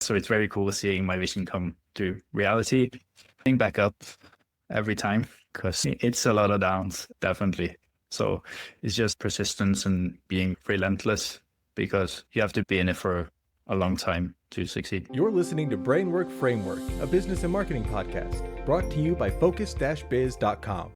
So it's very cool seeing my vision come to reality. Getting back up every time because it's a lot of downs, definitely. So it's just persistence and being relentless because you have to be in it for a long time to succeed. You're listening to Brainwork Framework, a business and marketing podcast brought to you by focus-biz.com.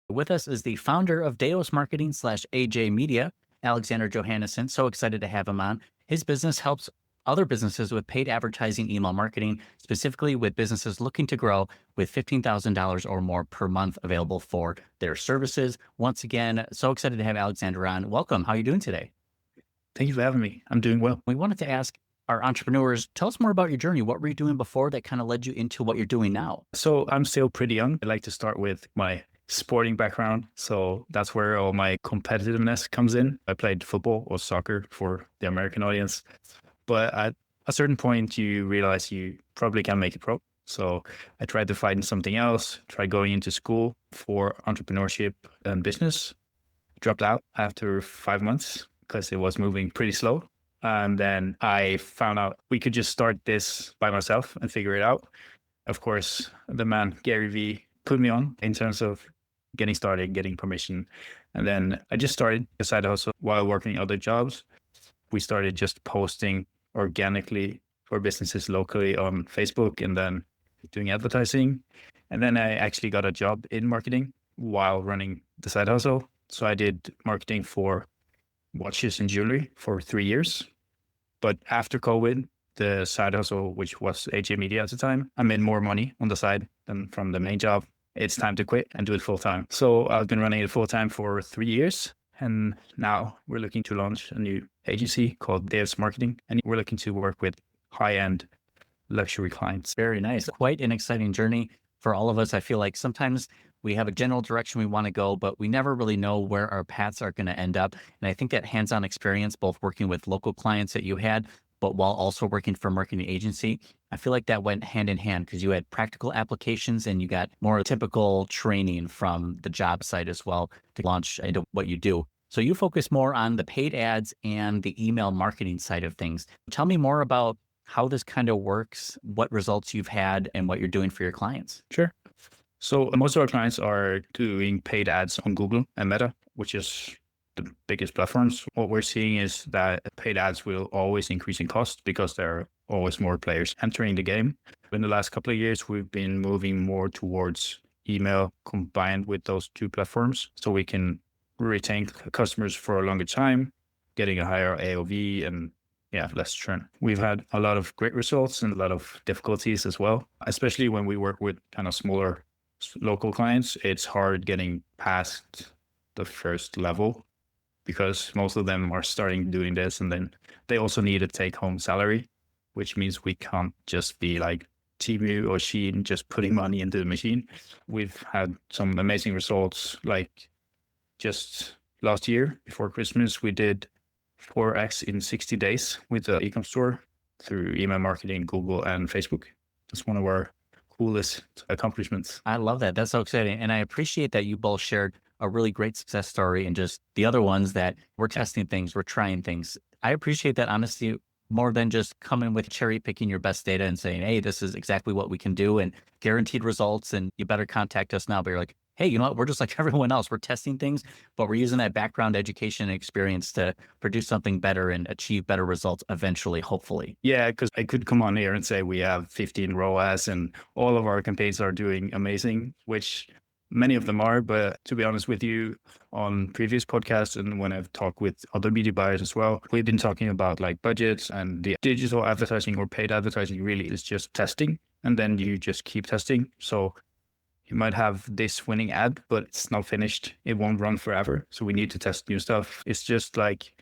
With us is the founder of Deos Marketing / AJ Media, Alexander Johannessen. So excited to have him on. His business helps other businesses with paid advertising email marketing, specifically with businesses looking to grow with $15,000 or more per month available for their services. Once again, so excited to have Alexander on. Welcome. How are you doing today? Thank you for having me. I'm doing well. We wanted to ask our entrepreneurs, tell us more about your journey. What were you doing before that kind of led you into what you're doing now? So I'm still pretty young. I like to start with my sporting background. So that's where all my competitiveness comes in. I played football or soccer for the American audience. But at a certain point, you realize you probably can't make it pro. So I tried to find something else, tried going into school for entrepreneurship and business. Dropped out after 5 months because it was moving pretty slow. And then I found out we could just start this by myself and figure it out. Of course, the man, Gary V, put me on in terms of getting started, getting permission. And then I just started a side hustle while working other jobs. We started just posting organically for businesses locally on Facebook and then doing advertising. And then I actually got a job in marketing while running the side hustle. So I did marketing for watches and jewelry for 3 years. But after COVID, the side hustle, which was AJ Media at the time, I made more money on the side than from the main job. It's time to quit and do it full time. So I've been running it full time for 3 years. And now we're looking to launch a new agency called Deos Marketing. And we're looking to work with high-end luxury clients. Very nice. Quite an exciting journey for all of us. I feel like sometimes we have a general direction we want to go, but we never really know where our paths are going to end up. And I think that hands-on experience, both working with local clients that you had, but while also working for a marketing agency, I feel like that went hand in hand because you had practical applications and you got more typical training from the job site as well to launch into what you do. So you focus more on the paid ads and the email marketing side of things. Tell me more about how this kind of works, what results you've had, and what you're doing for your clients. Sure. So most of our clients are doing paid ads on Google and Meta, which is the biggest platforms. What we're seeing is that paid ads will always increase in cost because there are always more players entering the game. In the last couple of years, we've been moving more towards email combined with those two platforms so we can retain customers for a longer time, getting a higher AOV and less churn. We've had a lot of great results and a lot of difficulties as well, especially when we work with kind of smaller local clients. It's hard getting past the first level because most of them are starting doing this and then they also need a take-home salary, which means we can't just be like Temu or Shein just putting money into the machine. We've had some amazing results, like just last year before Christmas, we did 4x in 60 days with the e-com store through email marketing, Google and Facebook. That's one of our coolest accomplishments. I love that. That's so exciting. And I appreciate that you both shared a really great success story and just the other ones that we're testing things, we're trying things. I appreciate that honesty more than just coming with cherry picking your best data and saying, hey, this is exactly what we can do and guaranteed results. And you better contact us now. But you're like, hey, you know what? We're just like everyone else. We're testing things, but we're using that background education and experience to produce something better and achieve better results eventually, hopefully. Yeah, because I could come on here and say we have 15 ROAS and all of our campaigns are doing amazing, which many of them are. But to be honest with you, on previous podcasts and when I've talked with other media buyers as well, we've been talking about like budgets and the digital advertising or paid advertising really is just testing. And then you just keep testing. So you might have this winning ad, but it's not finished. It won't run forever. So we need to test new stuff. It's just like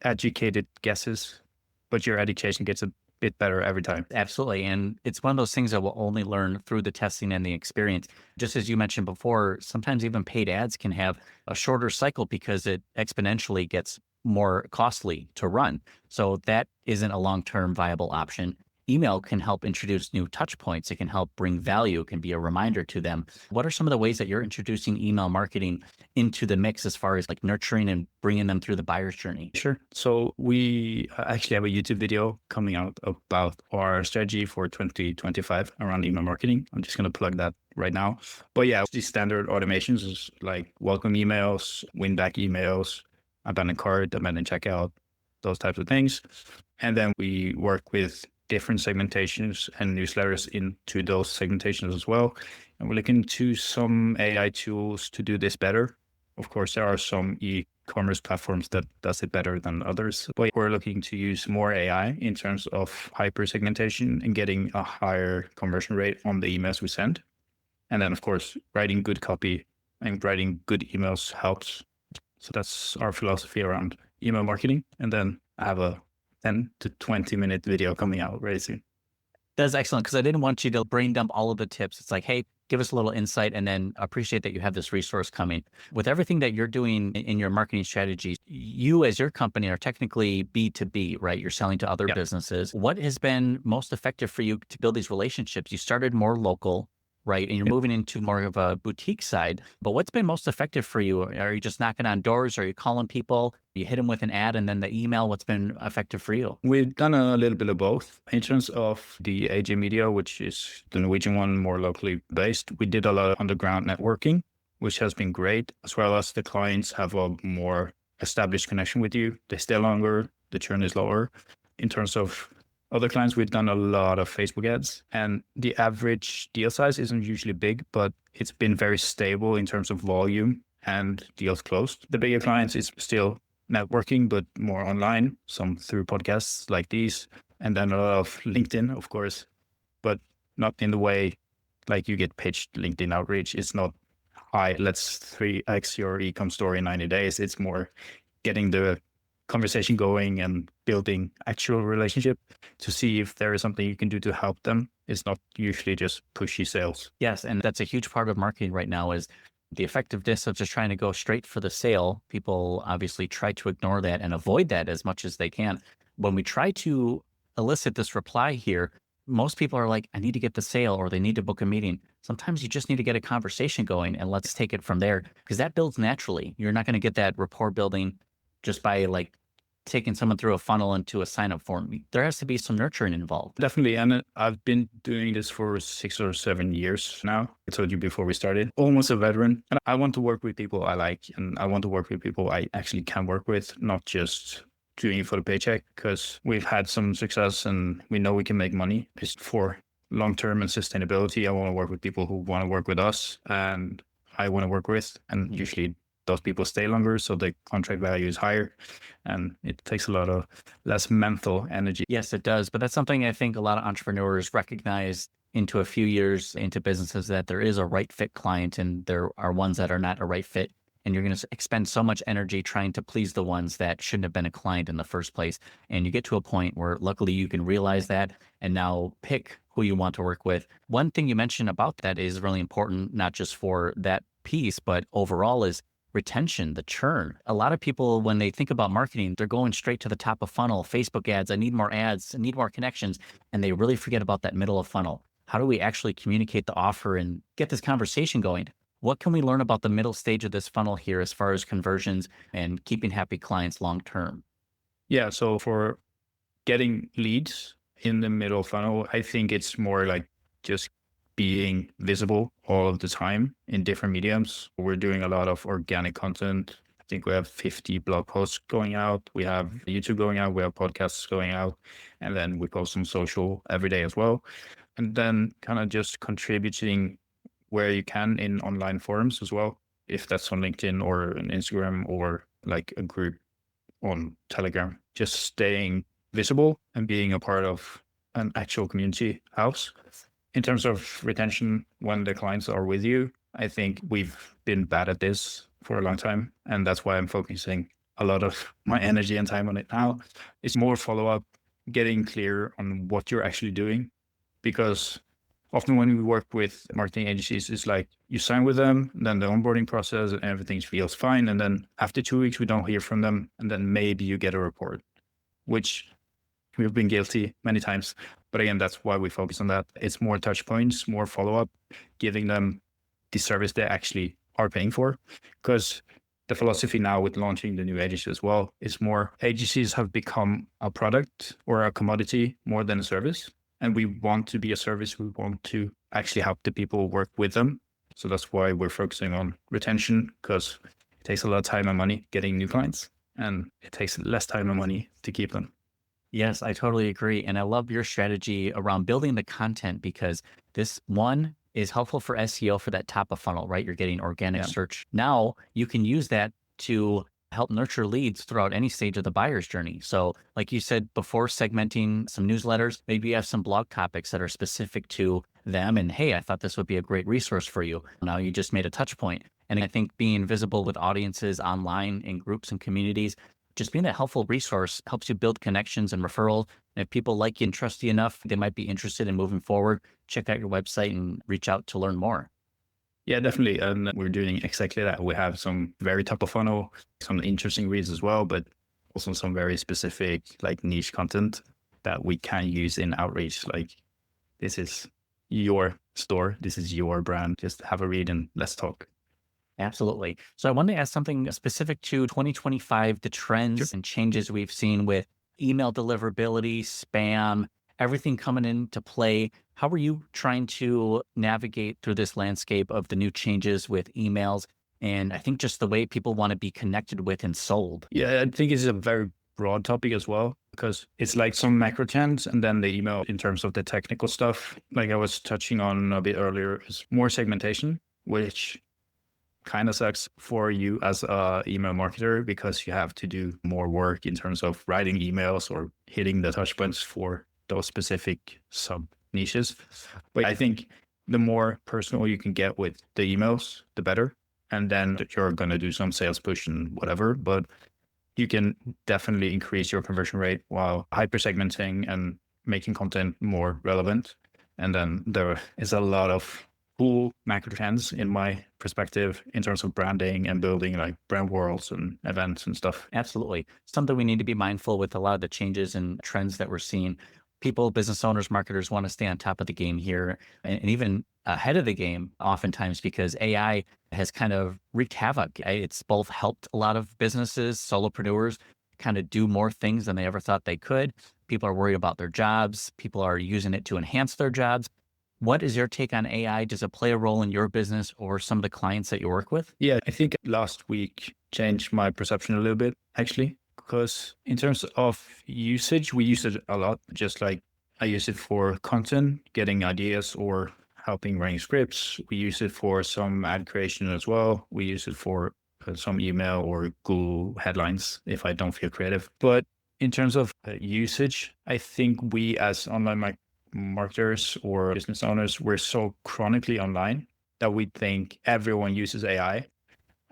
educated guesses, but your education gets a bit better every time. Absolutely. And it's one of those things that we'll only learn through the testing and the experience. Just as you mentioned before, sometimes even paid ads can have a shorter cycle because it exponentially gets more costly to run. So that isn't a long-term viable option. email can help introduce new touch points. It can help bring value. It can be a reminder to them. What are some of the ways that you're introducing email marketing into the mix as far as like nurturing and bringing them through the buyer's journey? Sure. So we actually have a YouTube video coming out about our strategy for 2025 around email marketing. I'm just going to plug that right now. But yeah, these standard automations is like welcome emails, win back emails, abandoned cart, abandoned checkout, those types of things. And then we work with different segmentations and newsletters into those segmentations as well. And we're looking to some AI tools to do this better. Of course, there are some e-commerce platforms that does it better than others, but we're looking to use more AI in terms of hyper segmentation and getting a higher conversion rate on the emails we send. And then, of course, writing good copy and writing good emails helps. So that's our philosophy around email marketing. And then I have a 10 to 20 minute video coming out very soon. That's excellent, because I didn't want you to brain dump all of the tips. It's like, hey, give us a little insight, and then appreciate that you have this resource coming. With everything that you're doing in your marketing strategies, you as your company are technically B2B, right? You're selling to other businesses. What has been most effective for you to build these relationships? You started more local, right? And you're moving into more of a boutique side, but what's been most effective for you? Are you just knocking on doors? Are you calling people? You hit them with an ad and then the email? What's been effective for you? We've done a little bit of both. In terms of the AJ Media, which is the Norwegian one, more locally based, we did a lot of underground networking, which has been great, as well as the clients have a more established connection with you. They stay longer, the churn is lower. In terms of other clients, we've done a lot of Facebook ads, and the average deal size isn't usually big, but it's been very stable in terms of volume and deals closed. The bigger clients is still networking, but more online, some through podcasts like these, and then a lot of LinkedIn, of course, but not in the way like you get pitched LinkedIn outreach. It's not, hi, let's 3x your e-com store in 90 days. It's more getting the conversation going and building actual relationship to see if there is something you can do to help them. It's not usually just pushy sales. Yes, and that's a huge part of marketing right now is the effectiveness of just trying to go straight for the sale. People obviously try to ignore that and avoid that as much as they can. When we try to elicit this reply here, most people are like, I need to get the sale, or they need to book a meeting. Sometimes you just need to get a conversation going, and let's take it from there, because that builds naturally. You're not going to get that rapport building just by like taking someone through a funnel into a sign-up form. There has to be some nurturing involved. Definitely. And I've been doing this for 6 or 7 years now. I told you before we started, almost a veteran. And I want to work with people I like, and I want to work with people I actually can work with, not just doing it for the paycheck, because we've had some success and we know we can make money. It's for long-term and sustainability. I want to work with people who want to work with us and I want to work with, and usually those people stay longer, so the contract value is higher, and it takes a lot of less mental energy. Yes, it does. But that's something I think a lot of entrepreneurs recognize into a few years into businesses, that there is a right fit client and there are ones that are not a right fit. And you're going to expend so much energy trying to please the ones that shouldn't have been a client in the first place. And you get to a point where luckily you can realize that and now pick who you want to work with. One thing you mentioned about that is really important, not just for that piece, but overall is retention, the churn. A lot of people, when they think about marketing, they're going straight to the top of funnel, Facebook ads, I need more ads, I need more connections. And they really forget about that middle of funnel. How do we actually communicate the offer and get this conversation going? What can we learn about the middle stage of this funnel here as far as conversions and keeping happy clients long-term? Yeah. So for getting leads in the middle funnel, I think it's more like just being visible all of the time in different mediums. We're doing a lot of organic content. I think we have 50 blog posts going out. We have YouTube going out. We have podcasts going out. And then we post on social every day as well. And then kind of just contributing where you can in online forums as well, if that's on LinkedIn or on Instagram or like a group on Telegram. Just staying visible and being a part of an actual community house. In terms of retention, when the clients are with you, I think we've been bad at this for a long time. And that's why I'm focusing a lot of my energy and time on it now. It's more follow-up, getting clear on what you're actually doing. Because often when we work with marketing agencies, it's like you sign with them, then the onboarding process and everything feels fine. And then after 2 weeks, we don't hear from them. And then maybe you get a report, which We've been guilty many times. But again, that's why we focus on that. It's more touch points, more follow-up, giving them the service they actually are paying for. Because the philosophy now with launching the new agency as well is more agencies have become a product or a commodity more than a service. And we want to be a service. We want to actually help the people work with them. So that's why we're focusing on retention, because it takes a lot of time and money getting new clients, and it takes less time and money to keep them. Yes, I totally agree. And I love your strategy around building the content, because this one is helpful for SEO for that top of funnel, right? You're getting organic search. Now you can use that to help nurture leads throughout any stage of the buyer's journey. So like you said before, segmenting some newsletters, maybe you have some blog topics that are specific to them. And hey, I thought this would be a great resource for you. Now you just made a touch point. And I think being visible with audiences online in groups and communities, just being a helpful resource helps you build connections and referrals. And if people like you and trust you enough, they might be interested in moving forward. Check out your website and reach out to learn more. Yeah, definitely. And we're doing exactly that. We have some very top of funnel, some interesting reads as well, but also some very specific like niche content that we can use in outreach. Like, this is your store. This is your brand. Just have a read and let's talk. Absolutely. So I wanted to ask something specific to 2025, the trends and changes we've seen with email deliverability, spam, everything coming into play. How are you trying to navigate through this landscape of the new changes with emails? And I think just the way people want to be connected with and sold. Yeah, I think it's a very broad topic as well, because it's like some macro trends and then the email in terms of the technical stuff. Like I was touching on a bit earlier, is more segmentation, which kind of sucks for you as a email marketer, because you have to do more work in terms of writing emails or hitting the touch points for those specific sub niches. But I think the more personal you can get with the emails, the better. And then you're going to do some sales push and whatever, but you can definitely increase your conversion rate while hyper segmenting and making content more relevant. And then there is a lot of cool macro trends in my perspective in terms of branding and building like brand worlds and events and stuff. Absolutely. Something we need to be mindful with a lot of the changes and trends that we're seeing. People, business owners, marketers want to stay on top of the game here and even ahead of the game oftentimes, because AI has kind of wreaked havoc. It's both helped a lot of businesses, solopreneurs, kind of do more things than they ever thought they could. People are worried about their jobs. People are using it to enhance their jobs. What is your take on AI? Does it play a role in your business or some of the clients that you work with? Yeah, I think last week changed my perception a little bit, actually, because in terms of usage, we use it a lot. Just like I use it for content, getting ideas or helping writing scripts. We use it for some ad creation as well. We use it for some email or Google headlines if I don't feel creative. But in terms of usage, I think we as online marketers or business owners, we're so chronically online that we think everyone uses AI.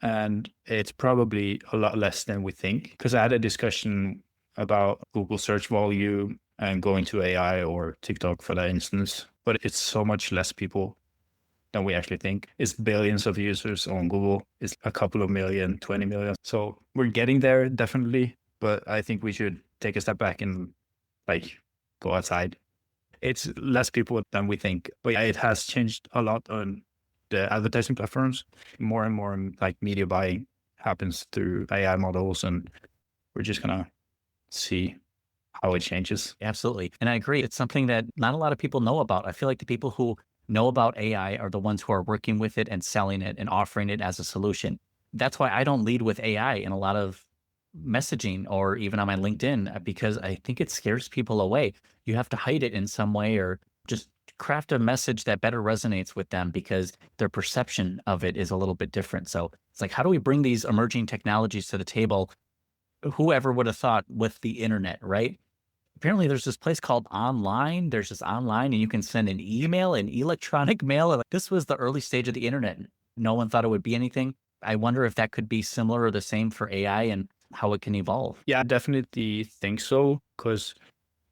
And it's probably a lot less than we think. Because I had a discussion about Google search volume and going to AI or TikTok for that instance, but it's so much less people than we actually think. It's billions of users on Google. It's a couple of million, 20 million. So we're getting there, definitely. But I think we should take a step back and like go outside. It's less people than we think, but it has changed a lot on the advertising platforms. More and more like media buying happens through AI models, and we're just gonna see how it changes. Absolutely. And I agree. It's something that not a lot of people know about. I feel like the people who know about AI are the ones who are working with it and selling it and offering it as a solution. That's why I don't lead with AI in a lot of messaging or even on my LinkedIn, because I think it scares people away. You have to hide it in some way or just craft a message that better resonates with them, because their perception of it is a little bit different. So it's like, how do we bring these emerging technologies to the table? Whoever would have thought with the internet, right? Apparently there's this place called online. There's this online and you can send an email and electronic mail. This was the early stage of the internet. No one thought it would be anything. I wonder if that could be similar or the same for AI and how it can evolve. Yeah, I definitely think so, because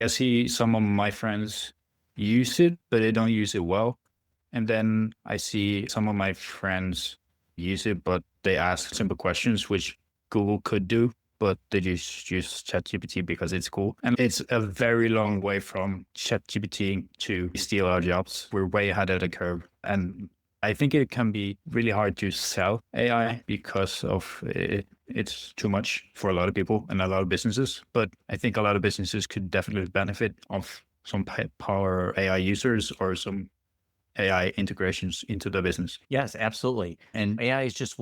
I see some of my friends use it, but they don't use it well. And then I see some of my friends use it, but they ask simple questions, which Google could do, but they just use ChatGPT because it's cool. And it's a very long way from ChatGPT to steal our jobs. We're way ahead of the curve. And I think it can be really hard to sell AI because of it's too much for a lot of people and a lot of businesses. But I think a lot of businesses could definitely benefit of some power AI users or some AI integrations into the business. Yes, absolutely. And AI is just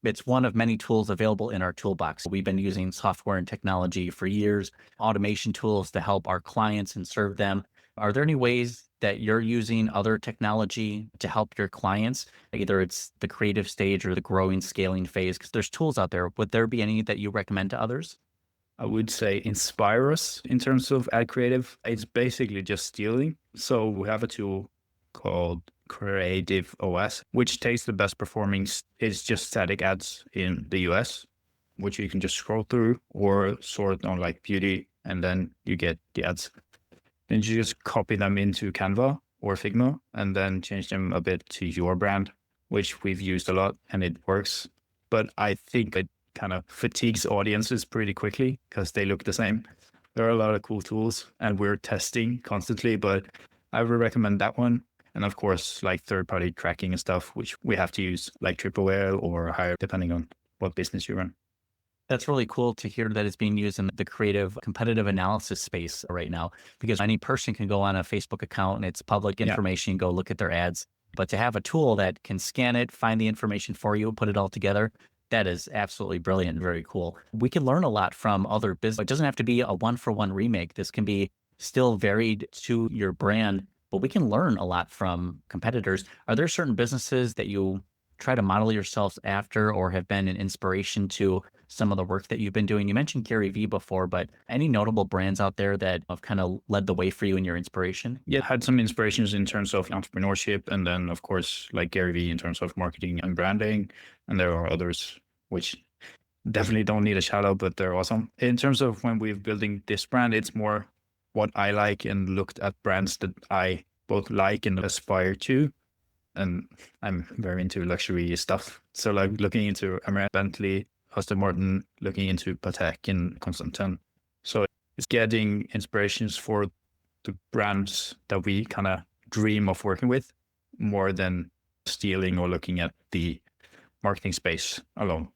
it's one of many tools available in our toolbox. We've been using software and technology for years, automation tools to help our clients and serve them. Are there any ways that you're using other technology to help your clients? Either it's the creative stage or the growing, scaling phase, because there's tools out there. Would there be any that you recommend to others? I would say inspire us in terms of ad creative. It's basically just stealing. So we have a tool called Creative OS, which takes the best performing. It's just static ads in the US, which you can just scroll through or sort on like beauty, and then you get the ads. Then you just copy them into Canva or Figma and then change them a bit to your brand, which we've used a lot and it works. But I think it kind of fatigues audiences pretty quickly because they look the same. There are a lot of cool tools and we're testing constantly, but I would recommend that one. And of course, like third-party tracking and stuff, which we have to use like Triple Whale or higher, depending on what business you run. That's really cool to hear that it's being used in the creative competitive analysis space right now, because any person can go on a Facebook account and it's public information, go look at their ads. But to have a tool that can scan it, find the information for you, put it all together, that is absolutely brilliant and very cool. We can learn a lot from other business. It doesn't have to be a one-for-one remake. This can be still varied to your brand, but we can learn a lot from competitors. Are there certain businesses that you try to model yourselves after or have been an inspiration to some of the work that you've been doing? You mentioned Gary Vee before, but any notable brands out there that have kind of led the way for you in your inspiration? Yeah, I had some inspirations in terms of entrepreneurship, and then of course like Gary Vee in terms of marketing and branding. And there are others which definitely don't need a shout out, but they're awesome. In terms of when we're building this brand, it's more what I like and looked at brands that I both like and aspire to. And I'm very into luxury stuff. So like looking into American Bentley, Aston Martin, looking into Patek and Constantin. So it's getting inspirations for the brands that we kind of dream of working with more than stealing or looking at the marketing space alone.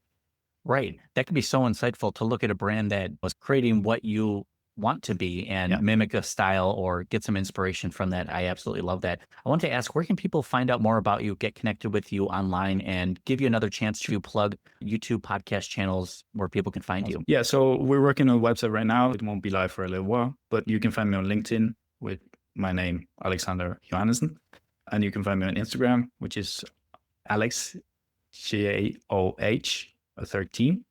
Right. That can be so insightful to look at a brand that was creating what you want to be and mimic a style or get some inspiration from that. I absolutely love that. I want to ask, where can people find out more about you, get connected with you online, and give you another chance to plug YouTube podcast channels where people can find you? Yeah, so we're working on a website right now. It won't be live for a little while, but you can find me on LinkedIn with my name, Alexander Johannessen. And you can find me on Instagram, which is Alex, Joh 13.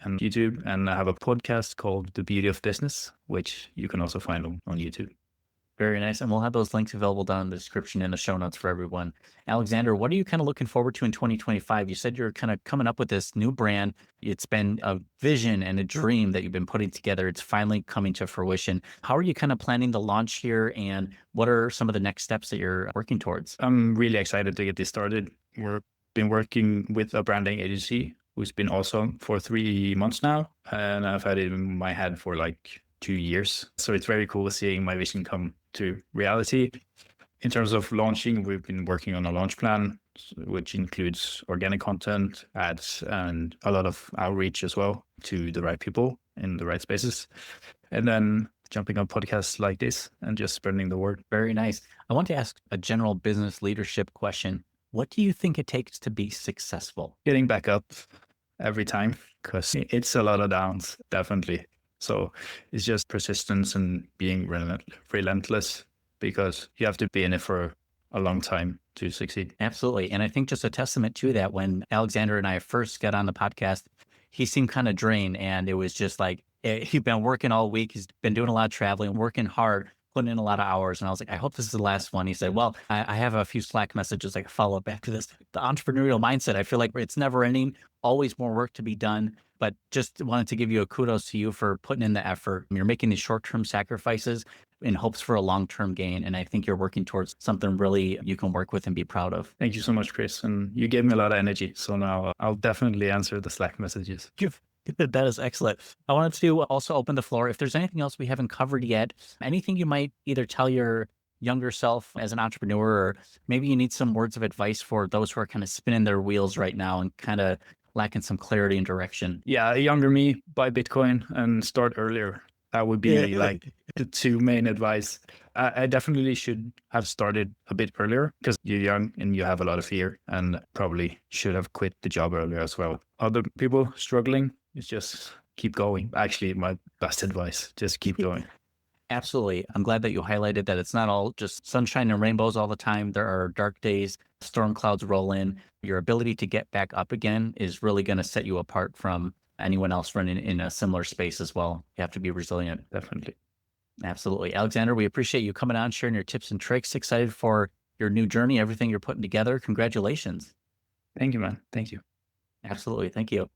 And YouTube, and I have a podcast called The Beauty of Business, which you can also find on YouTube. Very nice. And we'll have those links available down in the description and the show notes for everyone. Alexander, what are you kind of looking forward to in 2025? You said you're kind of coming up with this new brand. It's been a vision and a dream that you've been putting together. It's finally coming to fruition. How are you kind of planning the launch here? And what are some of the next steps that you're working towards? I'm really excited to get this started. We've been working with a branding agency who's been awesome for 3 months now. And I've had it in my head for like 2 years. So it's very cool seeing my vision come to reality. In terms of launching, we've been working on a launch plan, which includes organic content, ads, and a lot of outreach as well to the right people in the right spaces. And then jumping on podcasts like this and just spreading the word. Very nice. I want to ask a general business leadership question. What do you think it takes to be successful? Getting back up every time, because it's a lot of downs, definitely. So it's just persistence and being relentless, because you have to be in it for a long time to succeed. Absolutely. And I think just a testament to that, when Alexander and I first got on the podcast, he seemed kind of drained, and it was just like, he'd been working all week. He's been doing a lot of traveling, working hard, putting in a lot of hours. And I was like, I hope this is the last one. He said, well, I have a few Slack messages I can follow up after this. The entrepreneurial mindset, I feel like it's never ending, always more work to be done. But just wanted to give you a kudos to you for putting in the effort. You're making these short-term sacrifices in hopes for a long-term gain. And I think you're working towards something really you can work with and be proud of. Thank you so much, Chris. And you gave me a lot of energy. So now I'll definitely answer the Slack messages. That is excellent. I wanted to also open the floor. If there's anything else we haven't covered yet, anything you might either tell your younger self as an entrepreneur, or maybe you need some words of advice for those who are kind of spinning their wheels right now and kind of lacking some clarity and direction. Yeah, younger me, buy Bitcoin and start earlier. That would be like the two main advice. I definitely should have started a bit earlier because you're young and you have a lot of fear, and probably should have quit the job earlier as well. Other people struggling, it's just keep going. Actually, my best advice, just keep going. Absolutely. I'm glad that you highlighted that it's not all just sunshine and rainbows all the time. There are dark days, storm clouds roll in. Your ability to get back up again is really going to set you apart from anyone else running in a similar space as well. You have to be resilient. Definitely. Absolutely. Alexander, we appreciate you coming on, sharing your tips and tricks. Excited for your new journey, everything you're putting together. Congratulations. Thank you, man. Thank you. Absolutely. Thank you.